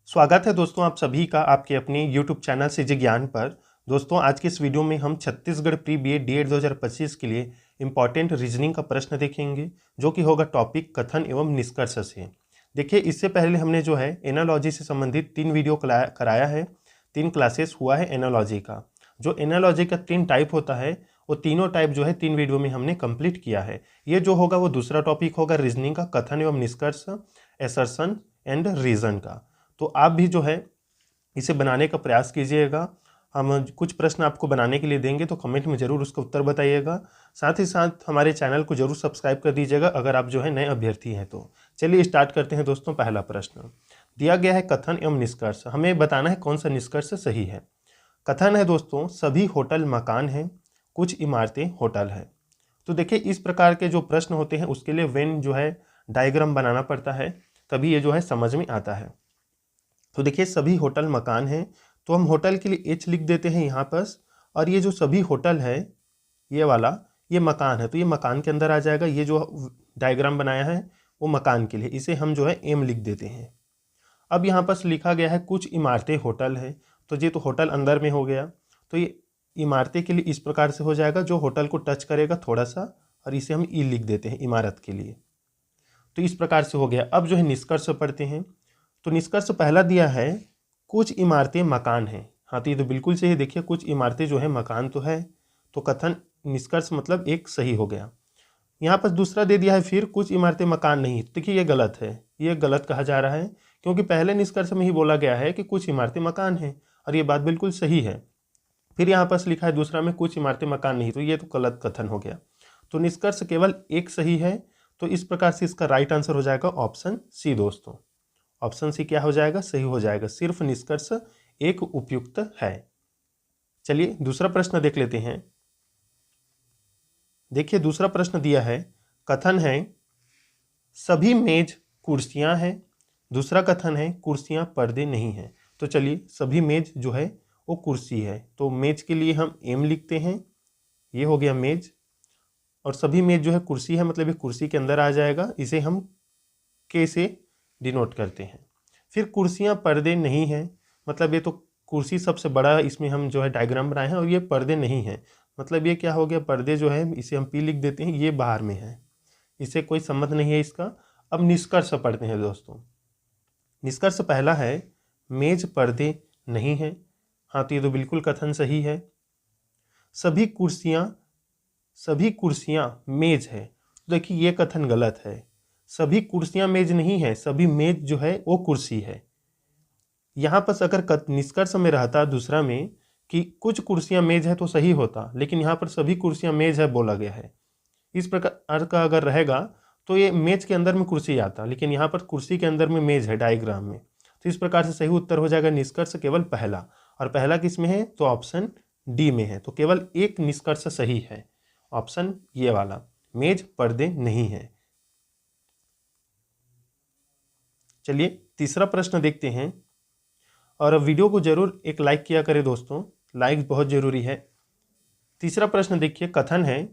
स्वागत है दोस्तों आप सभी का आपके अपने YouTube चैनल सीजी ज्ञान पर। दोस्तों आज के इस वीडियो में हम छत्तीसगढ़ प्री बीएड डीएड 2025 के लिए इंपॉर्टेंट रीजनिंग का प्रश्न देखेंगे, जो कि होगा टॉपिक कथन एवं निष्कर्ष से। देखिए, इससे पहले हमने जो है एनालॉजी से संबंधित 3 वीडियो कराया है, 3 क्लासेस हुआ है एनालॉजी का। जो एनालॉजी का 3 टाइप होता है वो तीनों टाइप जो है 3 वीडियो में हमने कंप्लीट किया है। ये जो होगा वो दूसरा टॉपिक होगा रीजनिंग का, कथन एवं निष्कर्ष, एसर्शन एंड रीजन का। तो आप भी जो है इसे बनाने का प्रयास कीजिएगा। हम कुछ प्रश्न आपको बनाने के लिए देंगे, तो कमेंट में ज़रूर उसका उत्तर बताइएगा। साथ ही साथ हमारे चैनल को जरूर सब्सक्राइब कर दीजिएगा अगर आप जो है नए अभ्यर्थी हैं तो। चलिए स्टार्ट करते हैं दोस्तों। पहला प्रश्न दिया गया है कथन एवं निष्कर्ष। हमें बताना है कौन सा निष्कर्ष सही है। कथन है दोस्तों, सभी होटल मकान हैं, कुछ इमारतें होटल है। तो देखिए, इस प्रकार के जो प्रश्न होते हैं उसके लिए वेन जो है डायग्राम बनाना पड़ता है, तभी ये जो है समझ में आता है। तो देखिए, सभी होटल मकान हैं, तो हम होटल के लिए एच लिख देते हैं यहाँ पर, और ये जो सभी होटल है ये वाला, ये मकान है, तो ये मकान के अंदर आ जाएगा। ये जो डायग्राम बनाया है वो मकान के लिए, इसे हम जो है एम लिख देते हैं। अब यहाँ पर लिखा गया है कुछ इमारतें होटल है, तो ये तो होटल अंदर में हो गया, तो ये इमारतें के लिए इस प्रकार से हो जाएगा, जो होटल को टच करेगा थोड़ा सा, और इसे हम ई लिख देते हैं इमारत के लिए। तो इस प्रकार से हो गया। अब जो है निष्कर्ष पढ़ते हैं। तो निष्कर्ष पहला दिया है कुछ इमारतें मकान हैं। हाँ, तो ये तो बिल्कुल सही है। देखिए, कुछ इमारतें जो है मकान तो है, तो कथन निष्कर्ष मतलब एक सही हो गया। यहाँ पर दूसरा दे दिया है फिर कुछ इमारतें मकान नहीं। देखिए, ये गलत है, ये गलत कहा जा रहा है, क्योंकि पहले निष्कर्ष में ही बोला गया है कि कुछ इमारतें मकान हैं, और ये बात बिल्कुल सही है। फिर यहाँ पर लिखा है दूसरा में कुछ इमारतें मकान नहीं, तो ये तो गलत कथन हो गया। तो निष्कर्ष केवल एक सही है, तो इस प्रकार से इसका राइट आंसर हो जाएगा ऑप्शन सी। दोस्तों ऑप्शन सी क्या हो जाएगा, सही हो जाएगा। सिर्फ निष्कर्ष एक उपयुक्त है। चलिए दूसरा प्रश्न देख लेते हैं। देखिए, दूसरा प्रश्न दिया है कथन है सभी मेज कुर्सियां हैं। दूसरा कथन है कुर्सियां पर्दे नहीं हैं। तो चलिए, सभी मेज जो है वो कुर्सी है, तो मेज के लिए हम एम लिखते हैं, ये हो गया मेज। और सभी मेज जो है कुर्सी है, मतलब ये कुर्सी के अंदर आ जाएगा, इसे हम के से डिनोट करते हैं। फिर कुर्सियां पर्दे नहीं हैं, मतलब ये तो कुर्सी सबसे बड़ा इसमें हम जो है डायग्राम बनाए हैं, और ये पर्दे नहीं हैं, मतलब ये क्या हो गया, पर्दे जो है इसे हम पी लिख देते हैं, ये बाहर में है, इससे कोई संबंध नहीं है इसका। अब निष्कर्ष पढ़ते हैं दोस्तों। निष्कर्ष पहला है मेज पर्दे नहीं है। हाँ, तो ये तो बिल्कुल कथन सही है। सभी कुर्सियां मेज है। तो देखिए, ये कथन गलत है। सभी कुर्सियां मेज नहीं है, सभी मेज जो है वो कुर्सी है। यहाँ पर अगर निष्कर्ष में रहता दूसरा में कि कुछ कुर्सियां मेज है तो सही होता, लेकिन यहाँ पर सभी कुर्सियां मेज है बोला गया है। इस प्रकार का अगर रहेगा तो ये मेज के अंदर में कुर्सी आता, लेकिन यहाँ पर कुर्सी के अंदर में मेज है डायग्राम में। तो इस प्रकार से सही उत्तर हो जाएगा निष्कर्ष केवल पहला। और पहला किस में है, तो ऑप्शन डी में है। तो केवल एक निष्कर्ष सही है, ऑप्शन ये वाला, मेज पर्दे नहीं है। चलिए तीसरा प्रश्न देखते हैं, और वीडियो को जरूर एक लाइक किया करें दोस्तों, लाइक बहुत जरूरी है। तीसरा प्रश्न देखिए, कथन है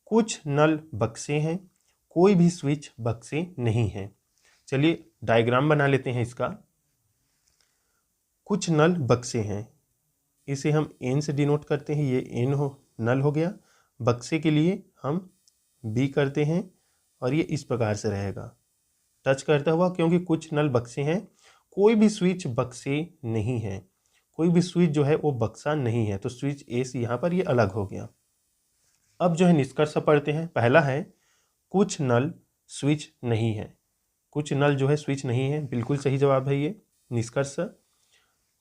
कुछ नल बक्से हैं, कोई भी स्विच बक्से नहीं है। चलिए डायग्राम बना लेते हैं इसका। कुछ नल बक्से हैं, इसे हम एन से डिनोट करते हैं, ये एन हो नल हो गया। बक्से के लिए हम बी करते हैं, और ये इस प्रकार से रहेगा टच करता हुआ, क्योंकि कुछ नल बक्से हैं, कोई भी स्विच बक्से नहीं है। कोई भी स्विच जो है वो बक्सा नहीं है, तो स्विच ए से यहाँ पर ये अलग हो गया। अब जो है निष्कर्ष पढ़ते हैं। पहला है कुछ नल स्विच नहीं है। कुछ नल जो है स्विच नहीं है, बिल्कुल सही जवाब है ये निष्कर्ष।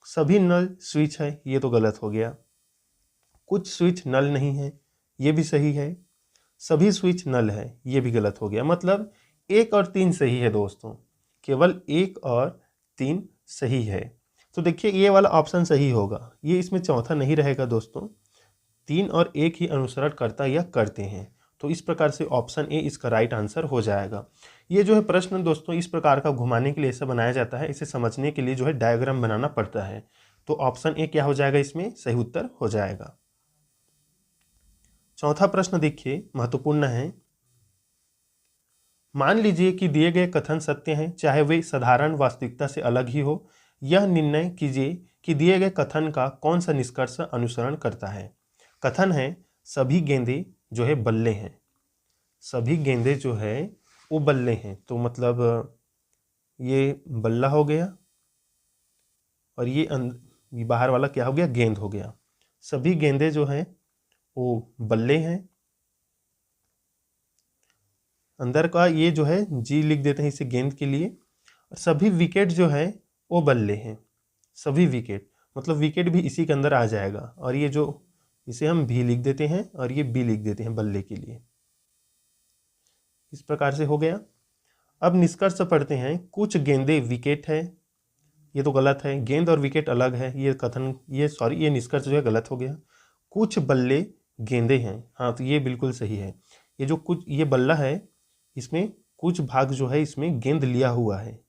सभी नल स्विच है, ये तो गलत हो गया। कुछ स्विच नल नहीं है, ये भी सही है। सभी स्विच नल है, ये भी गलत हो गया। मतलब 1 और 3 सही है दोस्तों, केवल 1 और 3 सही है। तो देखिए, ये वाला ऑप्शन सही होगा, ये इसमें चौथा नहीं रहेगा दोस्तों। 3 और 1 ही अनुसरण करता या करते हैं, तो इस प्रकार से ऑप्शन ए इसका राइट आंसर हो जाएगा। ये जो है प्रश्न दोस्तों इस प्रकार का घुमाने के लिए ऐसा बनाया जाता है, इसे समझने के लिए जो है डायग्राम बनाना पड़ता है। तो ऑप्शन ए क्या हो जाएगा, इसमें सही उत्तर हो जाएगा। चौथा प्रश्न देखिए, महत्वपूर्ण है। मान लीजिए कि दिए गए कथन सत्य हैं, चाहे वे साधारण वास्तविकता से अलग ही हो, यह निर्णय कीजिए कि दिए गए कथन का कौन सा निष्कर्ष अनुसरण करता है। कथन है सभी गेंदे जो है बल्ले हैं, सभी गेंदे जो है वो बल्ले हैं, तो मतलब ये बल्ला हो गया और ये बाहर वाला क्या हो गया, गेंद हो गया। सभी गेंदे जो हैं वो बल्ले हैं, अंदर का ये जो है जी लिख देते हैं इसे गेंद के लिए। और सभी विकेट जो है वो बल्ले हैं, सभी विकेट मतलब विकेट भी इसी के अंदर आ जाएगा। और ये जो इसे हम भी लिख देते हैं और ये बी लिख देते हैं बल्ले के लिए। इस प्रकार से हो गया। अब निष्कर्ष पढ़ते हैं, कुछ गेंदे विकेट है, ये तो गलत है, गेंद और विकेट अलग है, ये कथन ये निष्कर्ष जो है गलत हो गया। कुछ बल्ले गेंदे हैं, हाँ तो ये बिल्कुल सही है। ये जो कुछ ये बल्ला है इसमें कुछ भाग जो है इसमें गेंद लिया हुआ है,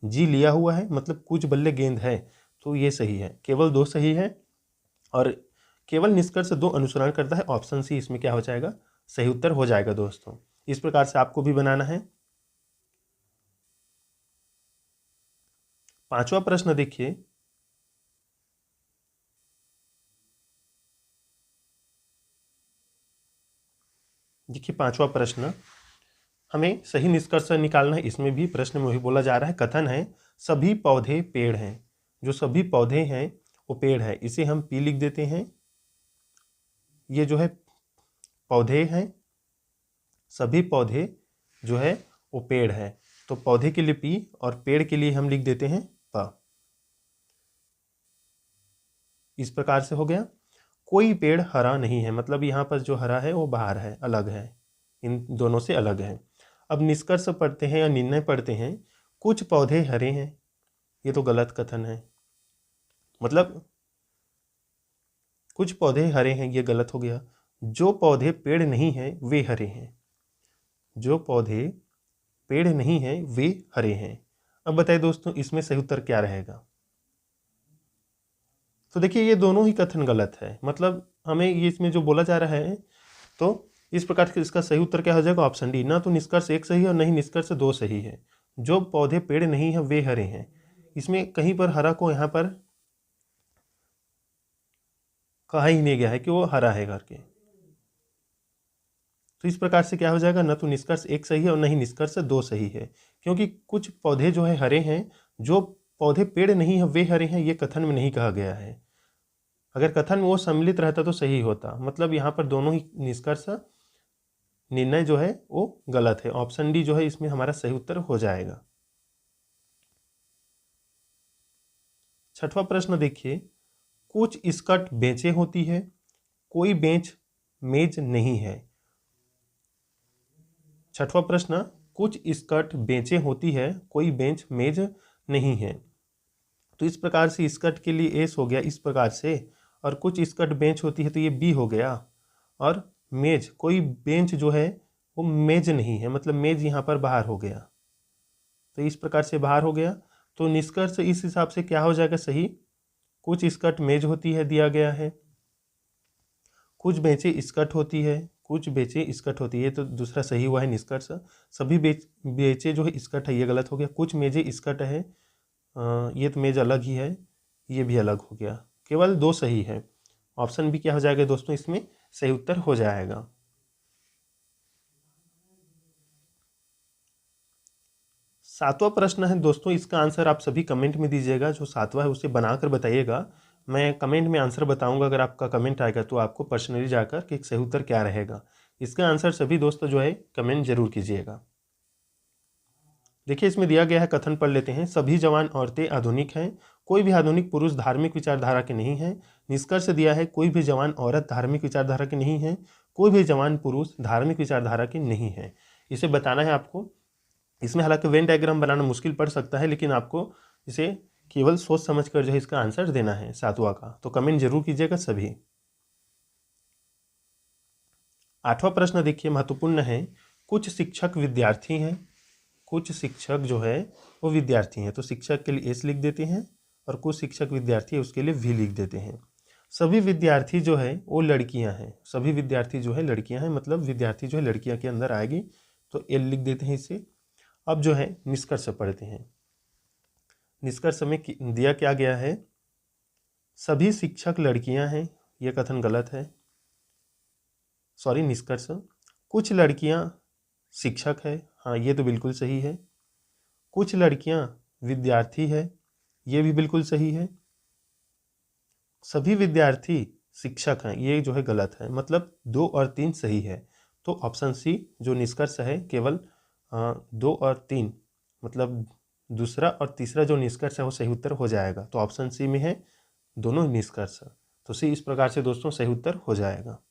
जी लिया हुआ है, मतलब कुछ बल्ले गेंद है, तो ये सही है। केवल दो सही है और केवल निष्कर्ष दो अनुसरण करता है, ऑप्शन सी इसमें क्या हो जाएगा, सही उत्तर हो जाएगा दोस्तों। इस प्रकार से आपको भी बनाना है। पांचवा प्रश्न देखिए, पांचवा प्रश्न हमें सही निष्कर्ष निकालना है। इसमें भी प्रश्न में वही बोला जा रहा है, कथन है सभी पौधे पेड़ हैं, जो सभी पौधे हैं वो पेड़ है, इसे हम पी लिख देते हैं। ये जो है पौधे हैं, सभी पौधे जो है वो पेड़ है, तो पौधे के लिए पी और पेड़ के लिए हम लिख देते हैं प। इस प्रकार से हो गया। कोई पेड़ हरा नहीं है, मतलब यहाँ पर जो हरा है वो बाहर है, अलग है, इन दोनों से अलग है। अब निष्कर्ष पढ़ते हैं या निर्णय पढ़ते हैं, कुछ पौधे हरे हैं, ये तो गलत कथन है, मतलब कुछ पौधे हरे हैं ये गलत हो गया। जो पौधे पेड़ नहीं हैं वे हरे हैं, जो पौधे पेड़ नहीं हैं वे हरे हैं। अब बताइए दोस्तों इसमें सही उत्तर क्या रहेगा। तो देखिए ये दोनों ही कथन गलत है, मतलब हमें ये इसमें जो बोला जा रहा है, तो इस प्रकार से इसका सही उत्तर क्या हो जाएगा, ऑप्शन डी। ना तो निष्कर्ष एक सही है और नहीं निष्कर्ष दो सही है। जो पौधे पेड़ नहीं है वे हरे हैं, इसमें कहीं पर हरा को यहाँ पर कहा ही नहीं गया है कि वो हरा है करके। तो इस प्रकार से क्या हो जाएगा, न तो निष्कर्ष एक सही है और नहीं निष्कर्ष दो सही है, क्योंकि कुछ पौधे जो है हरे हैं, जो पौधे पेड़ नहीं है वे हरे हैं, ये कथन में नहीं कहा गया है। अगर कथन में वो सम्मिलित रहता तो सही होता, मतलब यहाँ पर दोनों ही निष्कर्ष निर्णय जो है वो गलत है। ऑप्शन डी जो है इसमें हमारा सही उत्तर हो जाएगा। छठवां प्रश्न देखिए, कुछ स्कर्ट बेंचे होती है, कोई बेंच मेज नहीं है। छठवां प्रश्न, कुछ स्कर्ट बेंचे होती है, कोई बेंच मेज नहीं है। तो इस प्रकार से स्कर्ट के लिए एस हो गया इस प्रकार से, और कुछ स्कर्ट बेंच होती है तो ये बी हो गया। और मेज, कोई बेंच जो है वो मेज नहीं है, मतलब मेज यहाँ पर बाहर हो गया, तो इस प्रकार से बाहर हो गया। तो निष्कर्ष इस हिसाब से क्या हो जाएगा सही, कुछ स्कर्ट मेज होती है दिया गया है, कुछ बेंचे स्कर्ट होती है, कुछ बेचे स्कर्ट होती है, तो दूसरा सही हुआ है निष्कर्ष। सभी बेचे जो है स्कर्ट है ये गलत हो गया। कुछ मेजे स्कर्ट है, ये तो मेज अलग ही है, ये भी अलग हो गया। केवल दो सही है, ऑप्शन भी क्या हो जाएगा दोस्तों इसमें सही उत्तर हो जाएगा। सातवां प्रश्न है दोस्तों, इसका आंसर आप सभी कमेंट में दीजिएगा, जो सातवां है उसे बनाकर बताइएगा। मैं कमेंट में आंसर बताऊंगा, अगर आपका कमेंट आएगा तो आपको पर्सनली जाकर कि सही उत्तर क्या रहेगा। इसका आंसर सभी दोस्तों जो है कमेंट जरूर कीजिएगा। देखिए इसमें दिया गया है, कथन पढ़ लेते हैं। सभी जवान औरतें आधुनिक हैं, कोई भी आधुनिक पुरुष धार्मिक विचारधारा के नहीं है। निष्कर्ष दिया है, कोई भी जवान औरत धार्मिक विचारधारा की नहीं है, कोई भी जवान पुरुष धार्मिक विचारधारा की नहीं है। इसे बताना है आपको। इसमें हालांकि वेन डायग्राम बनाना मुश्किल पड़ सकता है, लेकिन आपको इसे केवल सोच समझ कर जो है इसका आंसर देना है सातवां का। तो कमेंट जरूर कीजिएगा सभी। आठवां प्रश्न देखिए महत्वपूर्ण है, कुछ शिक्षक विद्यार्थी हैं, कुछ शिक्षक जो है वो विद्यार्थी हैं, तो शिक्षक के लिए एस लिख देते हैं, और कुछ शिक्षक विद्यार्थी है उसके लिए वी लिख देते हैं। सभी विद्यार्थी जो है वो लड़कियां हैं, सभी विद्यार्थी जो है लड़कियां हैं, मतलब विद्यार्थी जो है लड़कियां के अंदर आएगी, तो एल लिख देते हैं इसे। अब जो है निष्कर्ष पढ़ते हैं। निष्कर्ष में दिया क्या गया है, सभी शिक्षक लड़कियां हैं, यह कथन गलत है। सॉरी, निष्कर्ष, कुछ लड़कियां शिक्षक है, हाँ ये तो बिल्कुल सही है। कुछ लड़कियां विद्यार्थी है, ये भी बिल्कुल सही है। सभी विद्यार्थी शिक्षक हैं, ये जो है गलत है, मतलब 2 और 3 सही है। तो ऑप्शन सी जो निष्कर्ष है, केवल 2 और 3, मतलब दूसरा और तीसरा जो निष्कर्ष है वो सही उत्तर हो जाएगा। तो ऑप्शन सी में है दोनों निष्कर्ष, तो सी इस प्रकार से दोस्तों सही उत्तर हो जाएगा।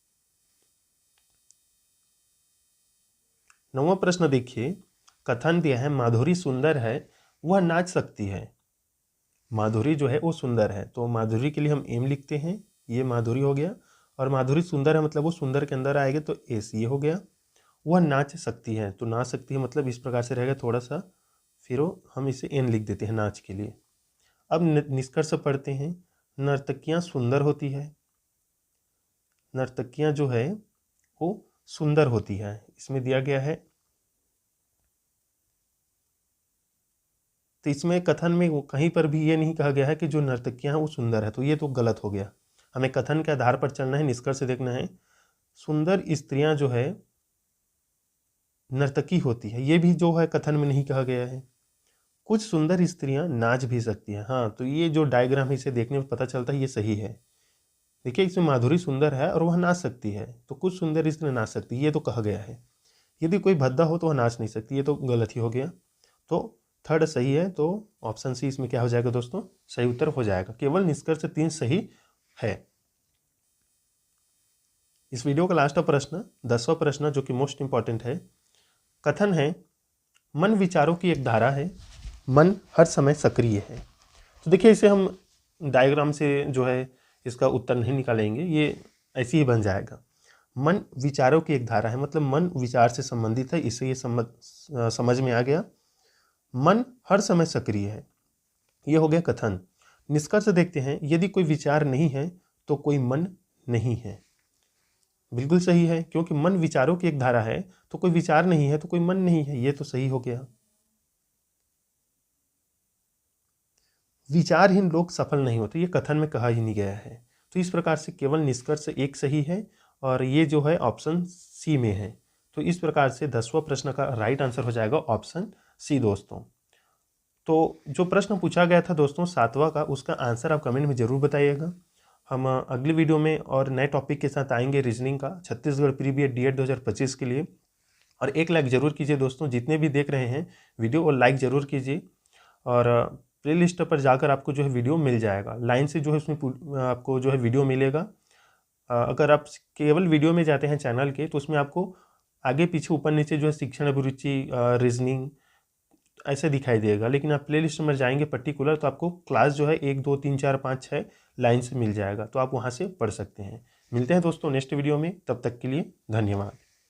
9वां प्रश्न देखिए, कथन दिया है माधुरी सुंदर है, वह नाच सकती है। माधुरी जो है वो सुंदर है, तो माधुरी के लिए हम एम लिखते हैं, ये माधुरी हो गया। और माधुरी सुंदर है मतलब वो सुंदर के अंदर आएगा, तो एस ये हो गया। वह नाच सकती है, तो नाच सकती है मतलब इस प्रकार से रहेगा थोड़ा सा, फिर हम इसे एन लिख देते हैं नाच के लिए। अब निष्कर्ष पढ़ते हैं, नर्तकियां सुंदर होती है। नर्तकियां जो है वो सुंदर होती है, इसमें दिया गया है। तो इसमें कथन में वो कहीं पर भी ये नहीं कहा गया है कि जो नर्तकियां हैं वो सुंदर है, तो ये तो गलत हो गया। हमें कथन के आधार पर चलना है, निष्कर्ष देखना है। सुंदर स्त्रियां जो है नर्तकी होती है, ये भी जो है कथन में नहीं कहा गया है। कुछ सुंदर स्त्रियां नाच भी सकती हैं, हाँ तो ये जो डायग्राम है इसे देखने में पता चलता है ये सही है। देखिए इसमें माधुरी सुंदर है और वह नाच सकती है, तो कुछ सुंदर स्त्रियां नाच सकती है, ये तो कहा गया है। यदि कोई भद्दा हो तो वह नाच नहीं सकती, ये तो गलत ही हो गया। तो थर्ड सही है, तो ऑप्शन सी इसमें क्या हो जाएगा दोस्तों, सही उत्तर हो जाएगा। केवल निष्कर्ष 3 सही है। इस वीडियो का लास्ट प्रश्न 10वां प्रश्न जो कि मोस्ट इंपॉर्टेंट है। कथन है मन विचारों की एक धारा है, मन हर समय सक्रिय है। तो देखिए इसे हम डायग्राम से जो है इसका उत्तर नहीं निकालेंगे, ये ऐसे ही बन जाएगा। मन विचारों की एक धारा है मतलब मन विचार से संबंधित है, इससे ये समझ में आ गया। मन हर समय सक्रिय है, ये हो गया कथन। निष्कर्ष देखते हैं, यदि कोई विचार नहीं है तो कोई मन नहीं है। बिल्कुल सही है, क्योंकि मन विचारों की एक धारा है, तो कोई विचार नहीं है तो कोई मन नहीं है, ये तो सही हो गया। विचारहीन लोग सफल नहीं होते, ये कथन में कहा ही नहीं गया है। तो इस प्रकार से केवल निष्कर्ष एक सही है और ये जो है ऑप्शन सी में है। तो इस प्रकार से 10वां प्रश्न का राइट आंसर हो जाएगा ऑप्शन सी दोस्तों। तो जो प्रश्न पूछा गया था दोस्तों 7वां का, उसका आंसर आप कमेंट में जरूर बताइएगा। हम अगली वीडियो में और नए टॉपिक के साथ आएंगे रीजनिंग का, Chhattisgarh pre B Ed D Ed 2025 के लिए। और एक लाइक ज़रूर कीजिए दोस्तों, जितने भी देख रहे हैं वीडियो और लाइक ज़रूर कीजिए। और प्लेलिस्ट पर जाकर आपको जो है वीडियो मिल जाएगा, लाइन से जो है उसमें आपको जो है वीडियो मिलेगा। अगर आप केवल वीडियो में जाते हैं चैनल के, तो उसमें आपको आगे पीछे ऊपर नीचे जो है शिक्षण अभिरुचि, रीजनिंग ऐसे दिखाई देगा। लेकिन आप प्लेलिस्ट में जाएंगे पर्टिकुलर, तो आपको क्लास जो है 1 2 3 4 5 6 लाइन से मिल जाएगा, तो आप वहाँ से पढ़ सकते हैं। मिलते हैं दोस्तों नेक्स्ट वीडियो में, तब तक के लिए धन्यवाद।